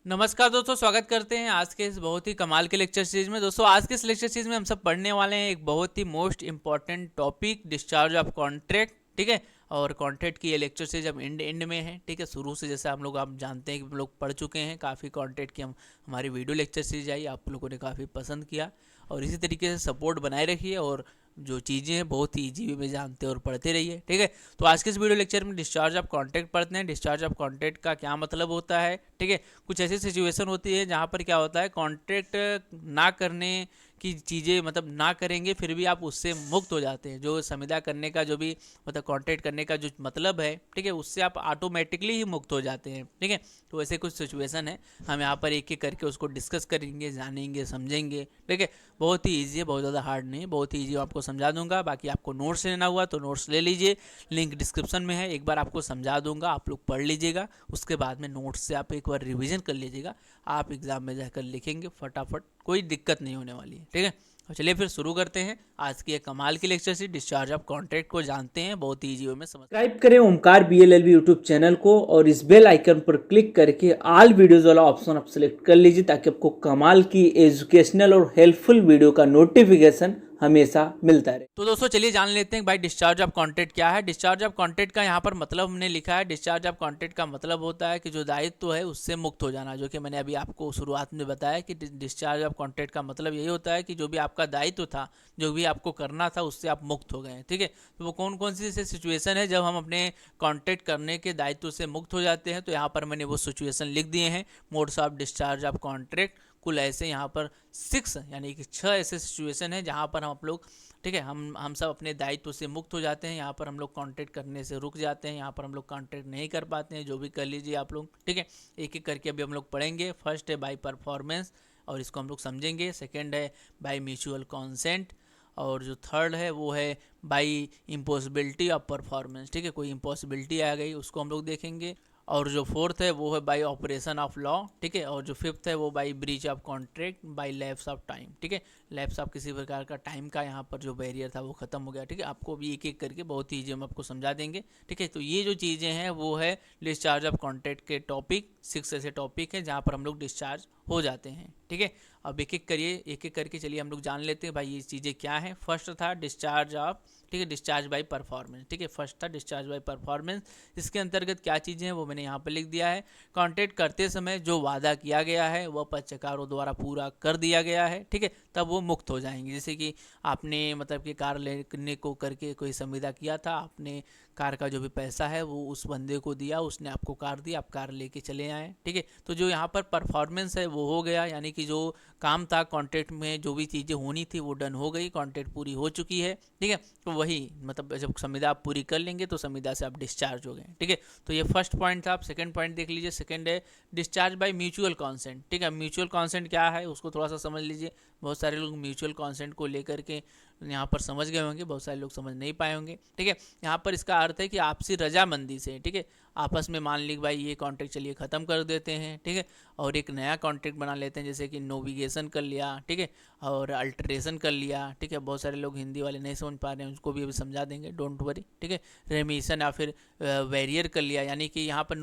नमस्कार दोस्तों, स्वागत करते हैं आज के इस बहुत ही कमाल के लेक्चर सीरीज में। दोस्तों आज के इस लेक्चर सीरीज में हम सब पढ़ने वाले हैं एक बहुत ही most important topic, discharge of contract. ठीक है, और कॉन्ट्रैक्ट की ये लेक्चर सीरीज अब एंड में है। ठीक है, शुरू से जैसे हम लोग आप जानते हैं कि हम लोग पढ़ चुके हैं काफ़ी कॉन्ट्रैक्ट की। हमारी वीडियो लेक्चर सीरीज आई, आप लोगों ने काफ़ी पसंद किया और इसी तरीके से सपोर्ट बनाए रखिए और जो चीज़ें हैं बहुत ही ईजी वे में जानते और पढ़ते रहिए। ठीक है, तो आज के इस वीडियो लेक्चर में डिस्चार्ज ऑफ कॉन्ट्रैक्ट पढ़ते हैं। डिस्चार्ज ऑफ कॉन्ट्रैक्ट का क्या मतलब होता है। ठीक है, कुछ ऐसी सिचुएशन होती है जहाँ पर क्या होता है, कॉन्ट्रैक्ट ना करने की चीज़ें मतलब ना करेंगे फिर भी आप उससे मुक्त हो जाते हैं। जो संविदा करने का जो भी मतलब कॉन्ट्रैक्ट करने का जो मतलब है, ठीक है, उससे आप ऑटोमेटिकली ही मुक्त हो जाते हैं। ठीक है, तो ऐसे कुछ सिचुएशन है, हम यहाँ पर एक एक करके उसको डिस्कस करेंगे, जानेंगे, समझेंगे। ठीक है, बहुत ही ईजी है, बहुत ज़्यादा हार्ड नहीं है, बहुत ही ईजी आपको समझा दूंगा। बाकी आपको नोट्स लेना हुआ तो नोट्स ले लीजिए, लिंक डिस्क्रिप्शन में है। एक बार आपको समझा दूंगा, आप लोग पढ़ लीजिएगा, उसके बाद में नोट्स से आप एक बार रिवीजन कर लीजिएगा। आप एग्जाम में जाकर लिखेंगे फटाफट, कोई दिक्कत नहीं होने वाली है। ठीक है, तो चलिए फिर शुरू करते हैं आज की एक कमाल की लेक्चर से। डिस्चार्ज ऑफ कॉन्ट्रैक्ट को जानते हैं, बहुत ही ईजी वे में समझ। सब्सक्राइब करें ओमकार BLLB यूट्यूब चैनल को और इस बेल आइकन पर क्लिक करके ऑल वीडियोस वाला ऑप्शन आप सेलेक्ट कर लीजिए ताकि आपको कमाल की एजुकेशनल और हेल्पफुल वीडियो का नोटिफिकेशन हमेशा मिलता रहे। तो दोस्तों चलिए जान लेते हैं भाई डिस्चार्ज ऑफ कॉन्ट्रैक्ट क्या है। डिस्चार्ज ऑफ कॉन्ट्रैक्ट का यहाँ पर मतलब हमने लिखा है, डिस्चार्ज ऑफ कॉन्ट्रैक्ट का मतलब होता है कि जो दायित्व है उससे मुक्त हो जाना, जो कि मैंने अभी आपको शुरुआत में बताया कि डिस्चार्ज ऑफ कॉन्ट्रैक्ट का मतलब यही होता है कि जो भी आपका दायित्व था, जो भी आपको करना था, उससे आप मुक्त हो गए। ठीक है, तो वो कौन कौन सी सिचुएशन है जब हम अपने कॉन्ट्रैक्ट करने के दायित्व से मुक्त हो जाते हैं, तो यहाँ पर मैंने वो सिचुएशन लिख दिए हैं। Modes of discharge of contract कुल ऐसे यहाँ पर 6 यानी कि 6 ऐसे सिचुएशन है जहाँ पर हम लोग, ठीक है, हम सब अपने दायित्व से मुक्त हो जाते हैं। यहाँ पर हम लोग कॉन्ट्रैक्ट करने से रुक जाते हैं, यहाँ पर हम लोग कॉन्ट्रैक्ट नहीं कर पाते हैं, जो भी कर लीजिए आप लोग। ठीक है, एक एक करके अभी हम लोग पढ़ेंगे। फर्स्ट है बाय परफॉर्मेंस और इसको हम लोग समझेंगे। सेकेंड है बाय म्यूचुअल कॉन्सेंट और जो थर्ड है वो है बाई इम्पॉसिबिलिटी ऑफ परफॉर्मेंस। ठीक है, कोई इम्पॉसिबिलिटी आ गई उसको हम लोग देखेंगे। और जो फोर्थ है वो है बाय ऑपरेशन ऑफ लॉ। ठीक है, और जो फिफ्थ है वो by breach of contract by lapse of time. ठीक है, लैप्स ऑफ किसी प्रकार का टाइम का यहाँ पर जो बैरियर था वो खत्म हो गया। ठीक है, आपको भी एक एक करके बहुत ही ईजी हम आपको समझा देंगे। ठीक है, तो ये जो चीज़ें हैं वो है डिस्चार्ज ऑफ कॉन्ट्रैक्ट के टॉपिक। 6 ऐसे टॉपिक हैं जहाँ पर हम लोग डिस्चार्ज हो जाते हैं। ठीक है, अब एक एक करिए, एक एक करके चलिए हम लोग जान लेते हैं भाई ये चीज़ें क्या हैं। फर्स्ट था डिस्चार्ज ऑफ, ठीक है, डिस्चार्ज बाय परफॉर्मेंस। ठीक है, फर्स्ट था डिस्चार्ज बाय परफॉर्मेंस। इसके अंतर्गत क्या चीज़ें हैं वो मैंने यहाँ पर लिख दिया है। कॉन्ट्रैक्ट करते समय जो वादा किया गया है वह पक्षकारों द्वारा पूरा कर दिया गया है। ठीक है, तब वो मुक्त हो जाएंगे। जैसे कि आपने मतलब कि कार लेने को करके कोई संविदा किया था, आपने कार का जो भी पैसा है वो उस बंदे को दिया, उसने आपको कार दी, आप कार लेके चले आए। ठीक है, तो जो यहाँ पर परफॉर्मेंस है वो हो गया, यानी कि जो काम था कॉन्ट्रैक्ट में, जो भी चीज़ें होनी थी वो डन हो गई, कॉन्ट्रैक्ट पूरी हो चुकी है। ठीक है, तो वही मतलब जब संविदा आप पूरी कर लेंगे तो संविदा से आप डिस्चार्ज हो गए। ठीक है, तो ये फर्स्ट पॉइंट था। आप सेकंड पॉइंट देख लीजिए। सेकंड है डिस्चार्ज बाय म्यूचुअल कॉन्सेंट। ठीक है, म्यूचुअल कॉन्सेंट क्या है उसको थोड़ा सा समझ लीजिए। बहुत सारे लोग म्यूचुअल कॉन्सेंट को लेकर के यहाँ पर समझ गए होंगे, बहुत सारे लोग समझ नहीं पाए होंगे। ठीक है, यहाँ पर इसका अर्थ है कि आपसी रजामंदी से, ठीक है, आपस में मान ली भाई ये कॉन्ट्रैक्ट चलिए ख़त्म कर देते हैं। ठीक है, और एक नया कॉन्ट्रैक्ट बना लेते हैं, जैसे कि नोविगेशन कर लिया, ठीक है, और अल्ट्रेशन कर लिया। ठीक है, बहुत सारे लोग हिंदी वाले नहीं समझ पा रहे हैं, उसको भी अभी समझा देंगे, डोंट वरी। ठीक है, रेमिशन या फिर वेरियर कर लिया, यानी कि यहाँ पर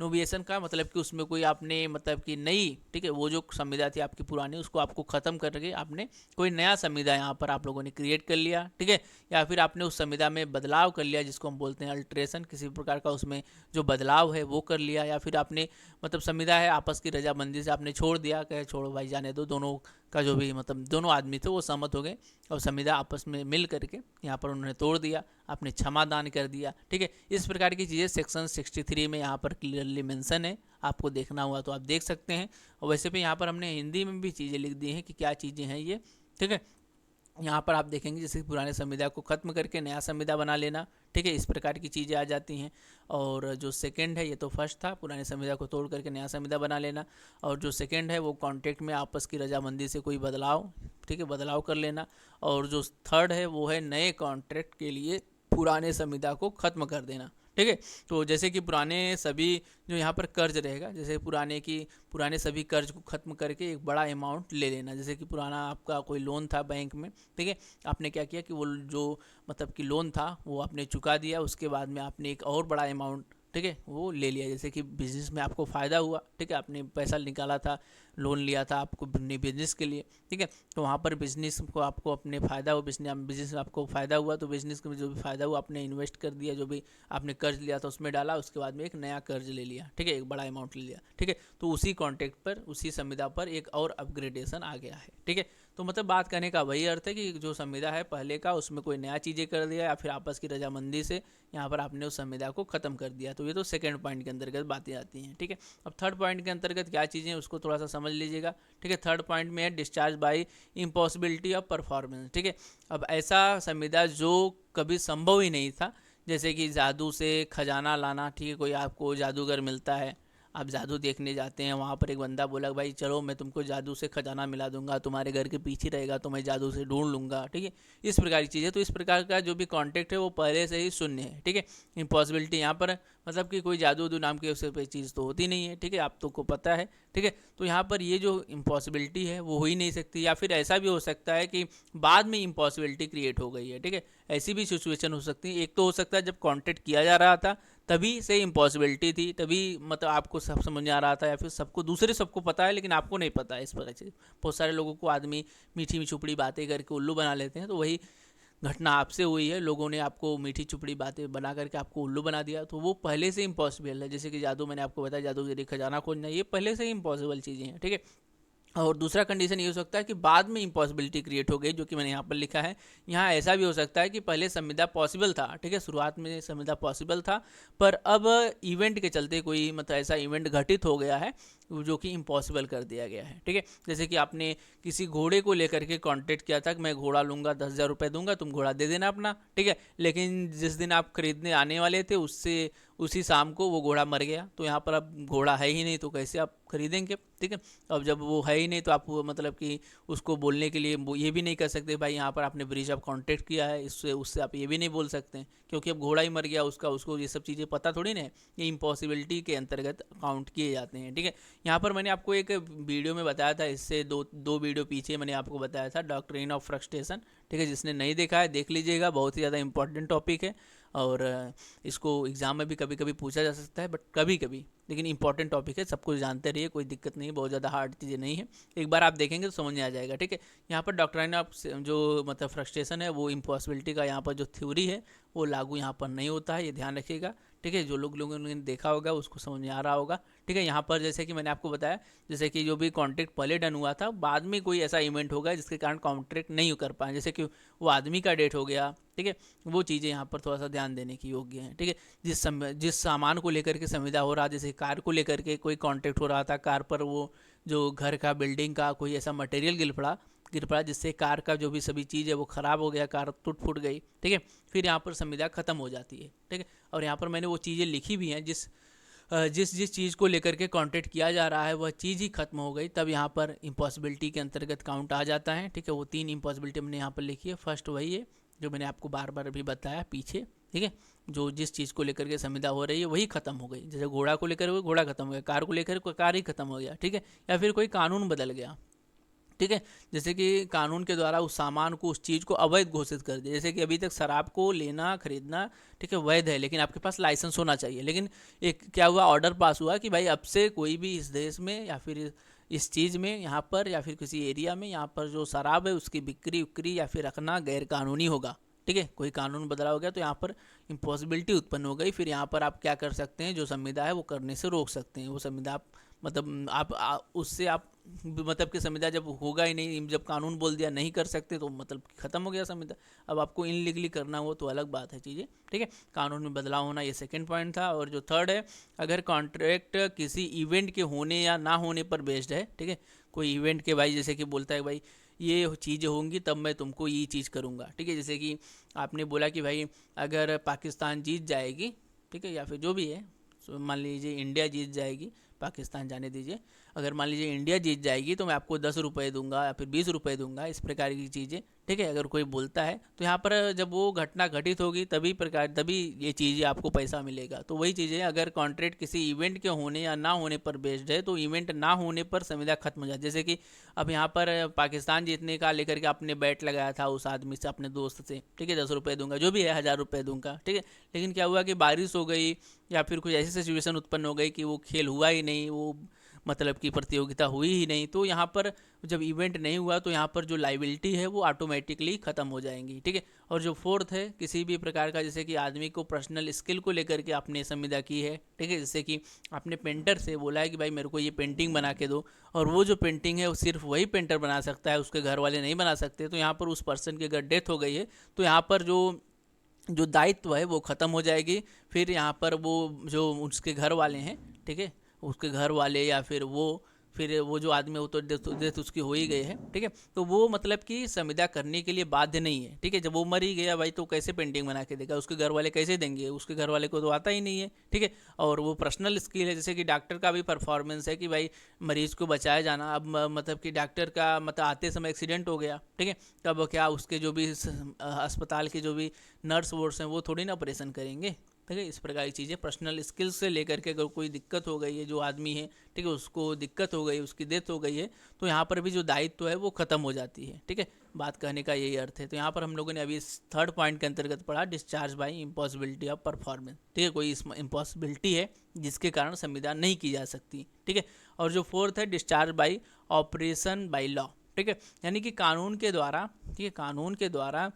नोविएशन का मतलब कि उसमें कोई आपने मतलब कि नई, ठीक है, वो जो संविदा थी आपकी पुरानी उसको आपको ख़त्म करके आपने कोई नया संविदा यहाँ पर आप लोगों ने क्रिएट कर लिया। ठीक है, या फिर आपने उस संविदा में बदलाव कर लिया जिसको हम बोलते हैं अल्ट्रेशन, किसी प्रकार का उसमें जो बदलाव है वो कर लिया। या फिर आपने मतलब संविदा है आपस की रजामंदी से आपने छोड़ दिया, कहे छोड़ो भाई जाने दो, दोनों का जो भी मतलब दोनों आदमी थे वो सहमत हो गए और संविदा आपस में मिल करके यहाँ पर उन्होंने तोड़ दिया, आपने क्षमा दान कर दिया। ठीक है, इस प्रकार की चीज़ें सेक्शन 63 में यहाँ पर क्लियरली मेंशन है, आपको देखना हुआ तो आप देख सकते हैं। और वैसे भी यहाँ पर हमने हिंदी में भी चीज़ें लिख दी हैं कि क्या चीज़ें हैं ये। ठीक है, यहाँ पर आप देखेंगे जैसे पुराने संविदा को ख़त्म करके नया संविदा बना लेना। ठीक है, इस प्रकार की चीज़ें आ जाती हैं। और जो सेकंड है, ये तो फर्स्ट था, पुराने संविदा को तोड़ करके नया संविदा बना लेना। और जो सेकंड है वो कॉन्ट्रैक्ट में आपस की रजामंदी से कोई बदलाव, ठीक है, बदलाव कर लेना। और जो थर्ड है वो है नए कॉन्ट्रैक्ट के लिए पुराने संविदा को ख़त्म कर देना। ठीक है, तो जैसे कि पुराने सभी जो यहाँ पर कर्ज रहेगा, जैसे पुराने सभी कर्ज को ख़त्म करके एक बड़ा अमाउंट ले लेना। जैसे कि पुराना आपका कोई लोन था बैंक में, ठीक है, आपने क्या किया कि वो जो मतलब कि लोन था वो आपने चुका दिया, उसके बाद में आपने एक और बड़ा अमाउंट ठीक है, वो ले लिया। जैसे कि बिजनेस में आपको फ़ायदा हुआ, ठीक है, आपने पैसा निकाला था, लोन लिया था आपको अपने बिजनेस के लिए, ठीक है, तो वहाँ पर बिजनेस को आपको अपने फ़ायदा हुआ, बिजनेस में आपको फ़ायदा हुआ, तो बिजनेस में जो भी फ़ायदा हुआ आपने इन्वेस्ट कर दिया, जो भी आपने कर्ज लिया था उसमें डाला, उसके बाद में एक नया कर्ज ले लिया, ठीक है, एक बड़ा अमाउंट ले लिया, ठीक है, तो उसी कॉन्ट्रैक्ट पर, उसी संविदा पर एक और अपग्रेडेशन आ गया है, ठीक है। तो मतलब बात करने का वही अर्थ है कि जो संविदा है पहले का, उसमें कोई नया चीज़ें कर दिया या फिर आपस की रजामंदी से यहाँ पर आपने उस संविदा को ख़त्म कर दिया। तो ये तो सेकंड पॉइंट के अंतर्गत बातें आती हैं, ठीक है। अब थर्ड पॉइंट के अंतर्गत क्या चीज़ें उसको थोड़ा सा समझ लीजिएगा, ठीक है। थर्ड पॉइंट में है discharge by impossibility of performance, ठीक है। अब ऐसा संविदा जो कभी संभव ही नहीं था, जैसे कि जादू से खजाना लाना, ठीक है, कोई आपको जादूगर मिलता है, आप जादू देखने जाते हैं, वहाँ पर एक बंदा बोला भाई चलो मैं तुमको जादू से खजाना मिला दूंगा, तुम्हारे घर के पीछे रहेगा तो मैं जादू से ढूंढ लूँगा, ठीक है, इस प्रकार की चीज़ें। तो इस प्रकार का जो भी कॉन्टेक्ट है वो पहले से ही शून्य है, ठीक है। इम्पॉसिबिलिटी यहाँ पर मतलब कि कोई जादू उदू नाम की उस पर चीज़ तो होती नहीं है, ठीक है, आप तो को पता है, ठीक है। तो यहाँ पर ये जो इम्पॉसिबिलिटी है वो हो ही नहीं सकती, या फिर ऐसा भी हो सकता है कि बाद में इम्पॉसिबिलिटी क्रिएट हो गई है, ठीक है, ऐसी भी सिचुएशन हो सकती है। एक तो हो सकता है जब कॉन्टेक्ट किया जा रहा था तभी से इम्पॉसिबिलिटी थी, तभी मतलब आपको सब समझ में आ रहा था, या फिर सबको पता है लेकिन आपको नहीं पता है, इस पर से बहुत सारे लोगों को आदमी मीठी मिछुपड़ी बातें करके उल्लू बना लेते हैं। तो वही घटना आपसे हुई है, लोगों ने आपको मीठी चुपड़ी बातें बना करके आपको उल्लू बना दिया, तो वो पहले से इम्पॉसिबल है। जैसे कि जादू, मैंने आपको बताया जादू के खजाना खोजना, ये पहले से ही इम्पॉसिबल चीज़ें हैं, ठीक है। और दूसरा कंडीशन ये हो सकता है कि बाद में इम्पॉसिबिलिटी क्रिएट हो गई, जो कि मैंने यहाँ पर लिखा है। यहाँ ऐसा भी हो सकता है कि पहले संविदा पॉसिबल था, ठीक है, शुरुआत में संविदा पॉसिबल था, पर अब इवेंट के चलते कोई मतलब ऐसा इवेंट घटित हो गया है जो कि इम्पॉसिबल कर दिया गया है, ठीक है। जैसे कि आपने किसी घोड़े को लेकर के कॉन्टेक्ट किया था कि मैं घोड़ा लूँगा, 10,000 रुपये दूंगा, तुम घोड़ा दे देना अपना, ठीक है, लेकिन जिस दिन आप खरीदने आने वाले थे उससे उसी शाम को वो घोड़ा मर गया। तो यहाँ पर अब घोड़ा है ही नहीं, तो कैसे आप खरीदेंगे, ठीक है। अब जब वो है ही नहीं तो आप मतलब कि उसको बोलने के लिए वो ये भी नहीं कर सकते भाई यहाँ पर आपने ब्रीच ऑफ कॉन्ट्रैक्ट किया है, इससे उससे आप ये भी नहीं बोल सकते हैं, क्योंकि अब घोड़ा ही मर गया उसका, उसको ये सब चीज़ें पता थोड़ी ना है, ये इम्पॉसिबिलिटी के अंतर्गत काउंट किए जाते हैं, ठीक है। यहाँ पर मैंने आपको एक वीडियो में बताया था, इससे दो वीडियो पीछे मैंने आपको बताया था डॉक्ट्रिन ऑफ फ्रस्ट्रेशन, ठीक है, जिसने नहीं देखा है देख लीजिएगा, बहुत ही ज़्यादा इंपॉर्टेंट टॉपिक है, और इसको एग्ज़ाम में भी कभी कभी पूछा जा सकता है, बट कभी कभी, लेकिन इंपॉर्टेंट टॉपिक है, सब कुछ जानते रहिए, कोई दिक्कत नहीं है, बहुत ज़्यादा हार्ड चीज़ें नहीं है, एक बार आप देखेंगे तो समझ में आ जाएगा, ठीक है। यहाँ पर डॉक्ट्राइन ऑफ जो मतलब फ्रस्ट्रेशन है, वो इम्पॉसिबिलिटी का यहाँ पर जो थ्योरी है वो लागू यहाँ पर नहीं होता है, ये ध्यान रखिएगा, ठीक है। जो लोगों ने देखा होगा उसको समझ में आ रहा होगा, ठीक है। यहाँ पर जैसे कि मैंने आपको बताया, जैसे कि जो भी कॉन्ट्रैक्ट पहले डन हुआ था, बाद में कोई ऐसा इवेंट होगा जिसके कारण कॉन्ट्रैक्ट नहीं कर पाए, जैसे कि वो आदमी का डेथ हो गया, ठीक है, वो चीज़ें यहाँ पर थोड़ा सा ध्यान देने की योग्य हैं, ठीक है। जिस सामान को लेकर के संविदा हो रहा, जैसे कार को लेकर के कोई कॉन्ट्रैक्ट हो रहा था, कार पर वो जो घर का बिल्डिंग का कोई ऐसा मटेरियल गिर पड़ा जिससे कार का जो भी सभी चीज़ है वो ख़राब हो गया, कार टूट फूट गई, ठीक है, फिर यहाँ पर संविदा ख़त्म हो जाती है, ठीक है। और यहाँ पर मैंने वो चीज़ें लिखी भी हैं, जिस चीज़ को लेकर के कॉन्ट्रैक्ट किया जा रहा है वह चीज़ ही खत्म हो गई, तब यहाँ पर इम्पॉसिबिलिटी के अंतर्गत काउंट आ जाता है, ठीक है। वो 3 इम्पॉसिबिलिटी मैंने यहाँ पर लिखी है। फर्स्ट वही है जो मैंने आपको बार बार अभी बताया पीछे, ठीक है, जो जिस चीज़ को लेकर के संविदा हो रही है वही खत्म हो गई, जैसे घोड़ा को लेकर घोड़ा खत्म हो गया, कार को लेकर कार ही खत्म हो गया, ठीक है, या फिर कोई कानून बदल गया, ठीक है, जैसे कि कानून के द्वारा उस सामान को, उस चीज़ को अवैध घोषित कर दिया। जैसे कि अभी तक शराब को लेना खरीदना, ठीक है, वैध है, लेकिन आपके पास लाइसेंस होना चाहिए, लेकिन एक क्या हुआ, ऑर्डर पास हुआ कि भाई अब से कोई भी इस देश में या फिर इस चीज़ में यहाँ पर या फिर किसी एरिया में यहाँ पर जो शराब है उसकी बिक्री उक्री या फिर रखना गैर कानूनी होगा, ठीक है, कोई कानून बदलाव हो गया, तो यहाँ पर इम्पॉसिबिलिटी उत्पन्न हो गई। फिर यहाँ पर आप क्या कर सकते हैं, जो संविदा है वो करने से रोक सकते हैं, वो संविदा आप मतलब उससे आप मतलब कि संविदा जब होगा ही नहीं, जब कानून बोल दिया नहीं कर सकते तो मतलब ख़त्म हो गया संविदा। अब आपको इनलीगली करना हो तो अलग बात है चीज़ें, ठीक है, कानून में बदलाव होना, ये सेकंड पॉइंट था। और जो थर्ड है, अगर कॉन्ट्रैक्ट किसी इवेंट के होने या ना होने पर बेस्ड है, ठीक है, कोई इवेंट के भाई जैसे कि बोलता है भाई ये चीज़ें होंगी तब मैं तुमको ये चीज़ करूँगा, ठीक है, जैसे कि आपने बोला कि भाई अगर पाकिस्तान जीत जाएगी, ठीक है, या फिर जो भी है, मान लीजिए इंडिया जीत जाएगी, पाकिस्तान जाने दीजिए, अगर मान लीजिए इंडिया जीत जाएगी तो मैं आपको 10 रुपये दूंगा या फिर 20 रुपये दूंगा, इस प्रकार की चीज़ें, ठीक है, अगर कोई बोलता है तो यहाँ पर जब वो घटना घटित होगी तभी ये चीज़ें आपको पैसा मिलेगा। तो वही चीज़ें अगर कॉन्ट्रैक्ट किसी इवेंट के होने या ना होने पर बेस्ड है तो इवेंट ना होने पर संविदा खत्म हो जाती है। जैसे कि अब यहाँ पर पाकिस्तान जीतने का लेकर के आपने बैट लगाया था उस आदमी से, अपने दोस्त से, ठीक है, 10 रुपये दूंगा, जो भी है 1000 रुपये दूंगा, ठीक है, लेकिन क्या हुआ कि बारिश हो गई या फिर कुछ ऐसी सिचुएशन उत्पन्न हो गई कि वो खेल हुआ ही नहीं, वो मतलब कि प्रतियोगिता हुई ही नहीं, तो यहाँ पर जब इवेंट नहीं हुआ तो यहाँ पर जो लाइबिलिटी है वो ऑटोमेटिकली ख़त्म हो जाएंगी, ठीक है। और जो फोर्थ है, किसी भी प्रकार का जैसे कि आदमी को पर्सनल स्किल को लेकर के आपने संविदा की है, ठीक है, जैसे कि आपने पेंटर से बोला है कि भाई मेरे को ये पेंटिंग बना के दो, और वो जो पेंटिंग है वो सिर्फ वही पेंटर बना सकता है, उसके घर वाले नहीं बना सकते, तो यहाँ पर उस पर्सन की अगर डेथ हो गई है तो यहाँ पर जो दायित्व है वो ख़त्म हो जाएगी। फिर यहाँ पर वो जो उसके घर वाले हैं, ठीक है, उसके घर वाले या फिर वो जो आदमी वो तो डेथ उसकी हो ही गई है, ठीक है, तो वो मतलब कि संविदा करने के लिए बाध्य नहीं है, ठीक है। जब वो मर ही गया भाई तो कैसे पेंटिंग बना के देगा, उसके घर वाले कैसे देंगे, उसके घर वाले को तो आता ही नहीं है, ठीक है। और वो पर्सनल स्किल है, जैसे कि डॉक्टर का भी परफॉर्मेंस है कि भाई मरीज को बचाया जाना। अब मतलब कि डॉक्टर का मतलब आते समय एक्सीडेंट हो गया, ठीक है, तब क्या उसके जो भी अस्पताल के जो भी नर्स वोर्स हैं वो थोड़ी ना ऑपरेशन करेंगे, ठीक है। इस प्रकार की चीज़ें पर्सनल स्किल्स से लेकर के अगर कोई दिक्कत हो गई है, जो आदमी है, ठीक है, उसको दिक्कत हो गई, उसकी डेथ हो गई है, तो यहाँ पर भी जो दायित्व है वो ख़त्म हो जाती है, ठीक है। बात कहने का यही अर्थ है। तो यहाँ पर हम लोगों ने अभी इस थर्ड पॉइंट के अंतर्गत पढ़ा discharge by impossibility of performance, ठीक है, कोई इसमें इम्पॉसिबिलिटी है जिसके कारण संविदा नहीं की जा सकती, ठीक है। और जो फोर्थ है discharge by operation by law, ठीक है, यानी कि कानून के द्वारा, ठीक है, कानून के द्वारा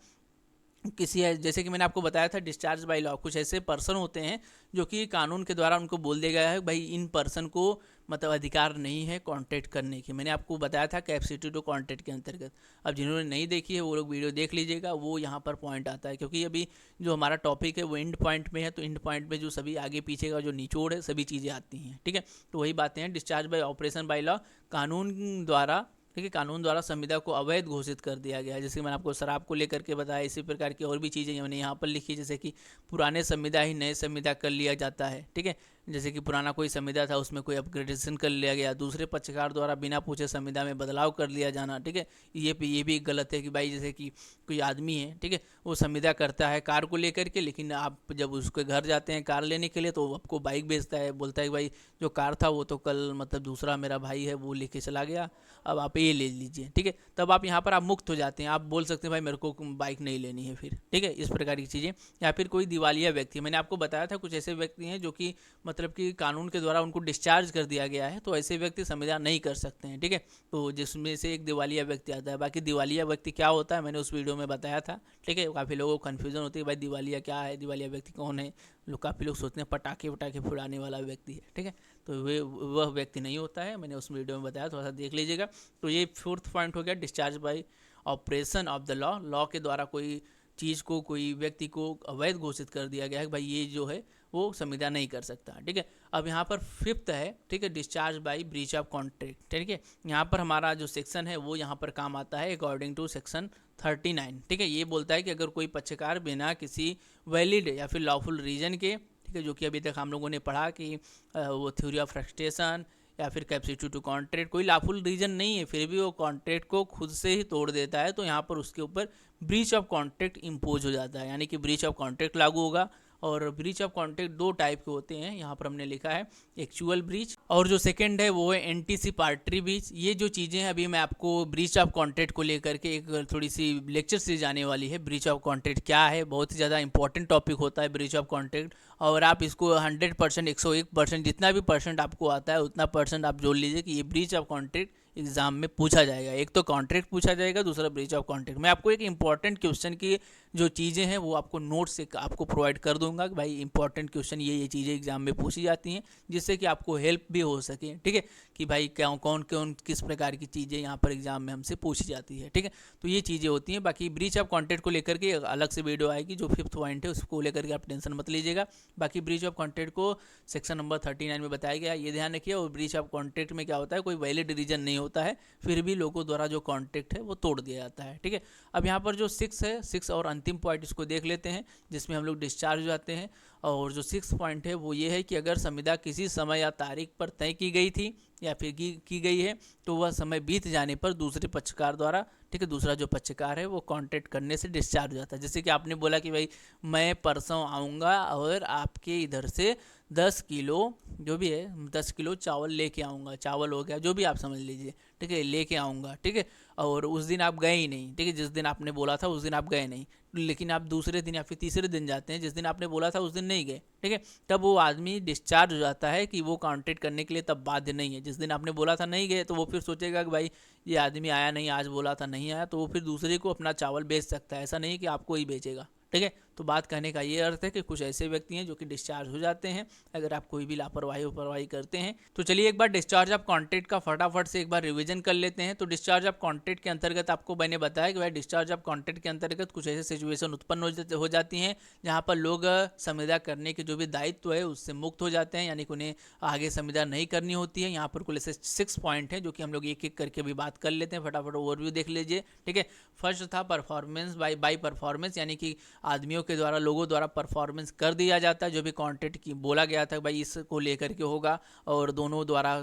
किसी है, जैसे कि मैंने आपको बताया था डिस्चार्ज बाय लॉ, कुछ ऐसे पर्सन होते हैं जो कि कानून के द्वारा उनको बोल दिया गया है भाई इन पर्सन को मतलब अधिकार नहीं है कॉन्टैक्ट करने की। मैंने आपको बताया था कैपेसिटी टू कॉन्टैक्ट के अंतर्गत। अब जिन्होंने नहीं देखी है वो लोग वीडियो देख लीजिएगा, वो यहाँ पर पॉइंट आता है, क्योंकि अभी जो हमारा टॉपिक है वो एंड पॉइंट में है, तो एंड पॉइंट में जो सभी आगे पीछे का जो निचोड़ है सभी चीज़ें आती हैं, ठीक है। तो वही बातें हैं, discharge by operation by law, कानून द्वारा, ठीक है, कानून द्वारा संविदा को अवैध घोषित कर दिया गया है। जैसे मैंने आपको शराब को लेकर के बताया, इसी प्रकार की और भी चीज़ें मैंने यहाँ पर लिखी, जैसे कि पुराने संविदा ही नए संविदा कर लिया जाता है, ठीक है। जैसे कि पुराना कोई संविदा था उसमें कोई अपग्रेडेशन कर लिया गया, दूसरे पक्षकार द्वारा बिना पूछे संविदा में बदलाव कर लिया जाना, ठीक है। ये भी गलत है कि भाई जैसे कि कोई आदमी है, ठीक है, वो संविदा करता है कार को लेकर के, लेकिन आप जब उसके घर जाते हैं कार लेने के लिए तो आपको बाइक बेचता है, बोलता है कि भाई जो कार था वो तो कल मतलब दूसरा मेरा भाई है वो लेके चला गया, अब आप ये ले लीजिए, ठीक है। तब आप यहाँ पर आप मुक्त हो जाते हैं, आप बोल सकते हैं भाई मेरे को बाइक नहीं लेनी है फिर, ठीक है, इस प्रकार की चीज़ें। या फिर कोई दिवालिया व्यक्ति, मैंने आपको बताया था कुछ ऐसे व्यक्ति हैं जो कि मतलब कि कानून के द्वारा उनको डिस्चार्ज कर दिया गया है, तो ऐसे व्यक्ति संविदा नहीं कर सकते हैं, ठीक है। तो जिसमें से एक दिवालिया व्यक्ति आता है। बाकी दिवालिया व्यक्ति क्या होता है मैंने उस वीडियो में बताया था, ठीक है। काफ़ी लोगों को कन्फ्यूजन होती है भाई दिवालिया क्या है, दिवालिया व्यक्ति कौन है, काफ़ी लोग सोचते हैं पटाखे वटाखे फुड़ाने वाला व्यक्ति है, ठीक है, तो वह व्यक्ति नहीं होता है, मैंने उस वीडियो में बताया, थोड़ा सा देख लीजिएगा। तो ये फोर्थ पॉइंट हो गया discharge by operation of the law, law के द्वारा कोई चीज़ को, कोई व्यक्ति को अवैध घोषित कर दिया गया है कि भाई ये जो है वो संविदा नहीं कर सकता, ठीक है। अब यहाँ पर फिफ्थ है, ठीक है, discharge by breach of contract, ठीक है। यहाँ पर हमारा जो सेक्शन है वो यहाँ पर काम आता है अकॉर्डिंग टू सेक्शन 39, ठीक है। ये बोलता है कि अगर कोई पक्षकार बिना किसी वैलिड या फिर लॉफुल रीजन के, ठीक है, जो कि अभी तक हम लोगों ने पढ़ा कि वो थ्योरी ऑफ फ्रस्ट्रेशन या फिर कैपेसिटी टू कॉन्ट्रैक्ट, कोई लॉफुल रीजन नहीं है फिर भी वो कॉन्ट्रैक्ट को खुद से ही तोड़ देता है, तो यहाँ पर उसके ऊपर ब्रीच ऑफ कॉन्ट्रैक्ट इम्पोज हो जाता है, यानी कि ब्रीच ऑफ कॉन्ट्रैक्ट लागू होगा। और ब्रीच ऑफ कॉन्ट्रैक्ट दो टाइप के होते हैं, यहाँ पर हमने लिखा है एक्चुअल ब्रीच, और जो सेकंड है वो है एंटीसिपेटरी ब्रीच। ये जो चीज़ें हैं अभी मैं आपको ब्रीच ऑफ कॉन्ट्रैक्ट को लेकर के एक थोड़ी सी लेक्चर सीरीज आने वाली है। ब्रीच ऑफ कॉन्ट्रैक्ट क्या है, बहुत ही ज़्यादा इंपॉर्टेंट टॉपिक होता है ब्रीच ऑफ कॉन्ट्रैक्ट, और आप इसको 100%, 101%, जितना भी परसेंट आपको आता है उतना परसेंट आप जोड़ लीजिए कि ये ब्रीच ऑफ कॉन्ट्रैक्ट एग्जाम में पूछा जाएगा। एक तो कॉन्ट्रैक्ट पूछा जाएगा, दूसरा ब्रीच ऑफ कॉन्ट्रैक्ट। मैं आपको एक इंपॉर्टेंट क्वेश्चन की जो चीज़ें हैं वो आपको नोट से आपको प्रोवाइड कर दूंगा कि भाई इंपॉर्टेंट क्वेश्चन ये चीज़ें एग्जाम में पूछी जाती हैं, जिससे कि आपको हेल्प भी हो सके, ठीक है, कि भाई कौन कौन किस प्रकार की चीज़ें यहाँ पर एग्जाम में हमसे पूछी जाती है, ठीक है। तो ये चीज़ें होती हैं। बाकी ब्रीच ऑफ कॉन्ट्रैक्ट को लेकर के अलग से वीडियो आएगी, जो फिफ्थ पॉइंट है उसको लेकर के आप टेंशन मत लीजिएगा। बाकी ब्रीच ऑफ कॉन्ट्रैक्ट को सेक्शन नंबर 39 में बताया गया, ये ध्यान रखिए। और ब्रीच ऑफ कॉन्ट्रैक्ट में क्या होता है, कोई वैलिड रीजन नहीं होता है, फिर भी लोगों द्वारा जो कॉन्ट्रैक्ट है वो तोड़ दिया जाता है, ठीक है। अब यहाँ पर जो 6 है, 6 और अंतिम पॉइंट इसको देख लेते हैं, जिसमें हम लोग डिस्चार्ज हो जाते हैं। और जो 6 पॉइंट है वो ये है कि अगर संविदा किसी समय या तारीख पर तय की गई थी या फिर की गई है, तो वह समय बीत जाने पर दूसरे पक्षकार द्वारा, ठीक ठीक है, दूसरा जो पक्षकार है वो कॉन्टैक्ट करने से डिस्चार्ज हो जाता है। जैसे कि आपने बोला कि भाई मैं परसों आऊँगा और आपके इधर से 10 किलो जो भी है 10 किलो चावल लेके आऊँगा, चावल हो गया जो भी आप समझ लीजिए, ठीक है, लेके आऊँगा, ठीक है, और उस दिन आप गए ही नहीं, ठीक है, जिस दिन आपने बोला था उस दिन आप गए नहीं, लेकिन आप दूसरे दिन या फिर तीसरे दिन जाते हैं, जिस दिन आपने बोला था उस दिन नहीं गए, ठीक है, तब वो आदमी डिस्चार्ज हो जाता है कि वो कॉन्टैक्ट करने के लिए तब बाध्य नहीं है। जिस दिन आपने बोला था नहीं गए तो वो फिर सोचेगा कि भाई ये आदमी आया नहीं, आज बोला था नहीं आया, तो वो फिर दूसरे को अपना चावल बेच सकता है, ऐसा नहीं है कि आपको ही बेचेगा, ठीक है। तो बात कहने का ये अर्थ है कि कुछ ऐसे व्यक्ति हैं जो कि डिस्चार्ज हो जाते हैं अगर आप कोई भी लापरवाही करते हैं। तो चलिए एक बार डिस्चार्ज ऑफ कॉन्टैक्ट का फटाफट से एक बार रिवीजन कर लेते हैं। तो डिस्चार्ज ऑफ कॉन्टैक्ट के अंतर्गत आपको मैंने बताया कि भाई डिस्चार्ज ऑफ कॉन्टैक्ट के अंतर्गत कुछ ऐसे सिचुएशन उत्पन्न हो जाती हैं जहाँ पर लोग संविदा करने के जो भी दायित्व है उससे मुक्त हो जाते हैं, यानी कि उन्हें आगे संविदा नहीं करनी होती है। यहाँ पर कुल ऐसे 6 पॉइंट हैं जो कि हम लोग एक एक करके भी बात कर लेते हैं, फटाफट ओवरव्यू देख लीजिए, ठीक है। फर्स्ट था परफॉर्मेंस बाय परफॉर्मेंस, यानी कि आदमियों के द्वारा, लोगों द्वारा परफॉर्मेंस कर दिया जाता है जो भी कॉन्ट्रैक्ट की बोला गया था भाई इसको लेकर के होगा, और दोनों द्वारा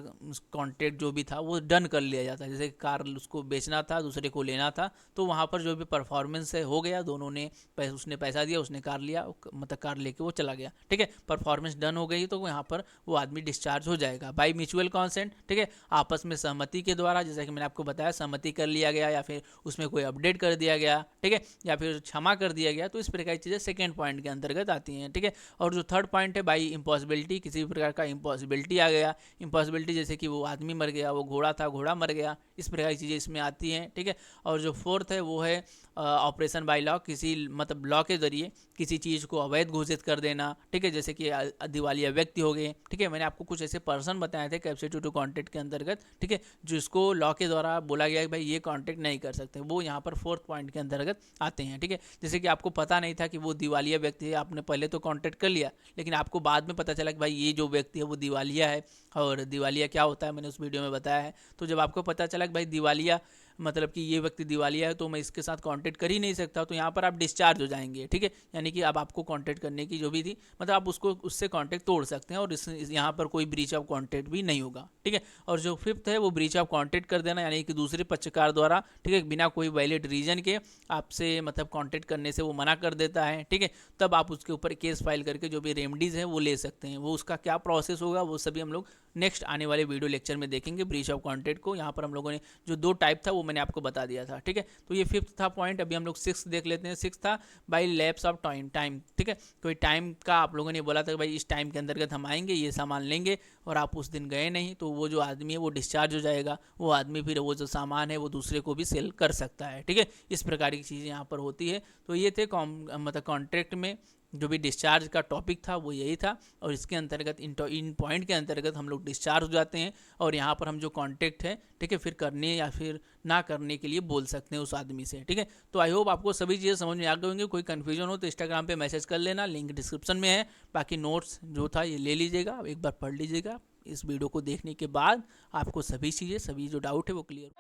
कॉन्ट्रैक्ट जो भी था वो डन कर लिया जाता है। जैसे कार उसको बेचना था, दूसरे को लेना था, तो वहाँ पर जो भी परफॉर्मेंस है हो गया, दोनों ने उसने पैसा दिया, उसने कार लिया, मतलब कार लेके वो चला गया, ठीक है, परफॉर्मेंस डन हो गई, तो यहाँ पर वो आदमी डिस्चार्ज हो जाएगा। बाय म्यूचुअल कॉन्सेंट, ठीक है, आपस में सहमति के द्वारा, जैसा कि मैंने आपको बताया सहमति कर लिया गया या फिर उसमें कोई अपडेट कर दिया गया, ठीक है, या फिर क्षमा कर दिया गया, तो इस प्रकार की चीज़ें सेकेंड पॉइंट के अंतर्गत आती हैं, ठीक है। और जो थर्ड पॉइंट है बाई इम्पॉसिबिलिटी, किसी भी प्रकार का इम्पॉसिबिलिटी आ गया, इम्पॉसिबिलिटी जैसे कि वो आदमी मर गया, वो घोड़ा था घोड़ा मर गया, इस प्रकार की चीज़ें इसमें आती हैं, ठीक है। और जो फोर्थ है वो है ऑपरेशन बाय लॉ, किसी मतलब लॉ के जरिए किसी चीज़ को अवैध घोषित कर देना, ठीक है, जैसे कि दिवालिया व्यक्ति हो गए, ठीक है। मैंने आपको कुछ ऐसे पर्सन बताए थे कैप्सिटी टू कॉन्टैक्ट के अंतर्गत, ठीक है, जिसको लॉ के द्वारा बोला गया कि भाई ये कॉन्टैक्ट नहीं कर सकते, वो यहाँ पर फोर्थ पॉइंट के अंतर्गत आते हैं, ठीक है। जैसे कि आपको पता नहीं था कि वो दिवालिया व्यक्ति है, आपने पहले तो कॉन्टैक्ट कर लिया, लेकिन आपको बाद में पता चला कि भाई ये जो व्यक्ति है वो दिवालिया है, और दिवालिया क्या होता है मैंने उस वीडियो में बताया है। तो जब आपको पता चला कि भाई दिवालिया मतलब कि ये व्यक्ति दिवालिया है तो मैं इसके साथ कॉन्टैक्ट कर ही नहीं सकता, तो यहाँ पर आप डिस्चार्ज हो जाएंगे, ठीक है, यानी कि अब आपको कॉन्टैक्ट करने की जो भी थी मतलब आप उसको उससे कॉन्टैक्ट तोड़ सकते हैं, और यहाँ पर कोई ब्रीच ऑफ कॉन्टैक्ट भी नहीं होगा, ठीक है। और जो फिफ्थ है वो ब्रीच ऑफ कॉन्टैक्ट कर देना, यानी कि दूसरे पक्षकार द्वारा, ठीक है, बिना कोई वैलिड रीजन के आपसे मतलब कॉन्टैक्ट करने से वो मना कर देता है, ठीक है, तब आप उसके ऊपर केस फाइल करके जो भी रेमडीज़ हैं वो ले सकते हैं। वो उसका क्या प्रोसेस होगा वो सभी हम लोग नेक्स्ट आने वाले वीडियो लेक्चर में देखेंगे ब्रीच ऑफ कॉन्टैक्ट को। यहाँ पर हम लोगों ने जो 2 टाइप था वो मैंने आपको बता दिया था, ठीक है। तो ये फिफ्थ था पॉइंट। अभी हम लोग 6 देख लेते हैं। 6 था बाई लैप्स ऑफ टाइम, ठीक है, कोई टाइम का आप लोगों ने बोला था कि भाई इस टाइम के अंतर्गत हम आएंगे, ये सामान लेंगे, और आप उस दिन गए नहीं, तो वो जो आदमी है वो डिस्चार्ज हो जाएगा। वो आदमी फिर वो जो सामान है वो दूसरे को भी सेल कर सकता है, ठीक है। इस प्रकार की चीज़ें यहाँ पर होती है। तो ये थे मतलब कॉन्ट्रैक्ट में जो भी डिस्चार्ज का टॉपिक था वो यही था, और इसके अंतर्गत इन पॉइंट के अंतर्गत हम लोग डिस्चार्ज हो जाते हैं, और यहाँ पर हम जो कॉन्टैक्ट है, ठीक है, फिर करने या फिर ना करने के लिए बोल सकते हैं उस आदमी से, ठीक है। तो आई होप आपको सभी चीज़ें समझ में आ गई होंगी। कोई कन्फ्यूजन हो तो इंस्टाग्राम पे मैसेज कर लेना, लिंक डिस्क्रिप्शन में है। बाकी नोट्स जो था ये ले लीजिएगा, एक बार पढ़ लीजिएगा। इस वीडियो को देखने के बाद आपको सभी चीज़ें, सभी जो डाउट है वो क्लियर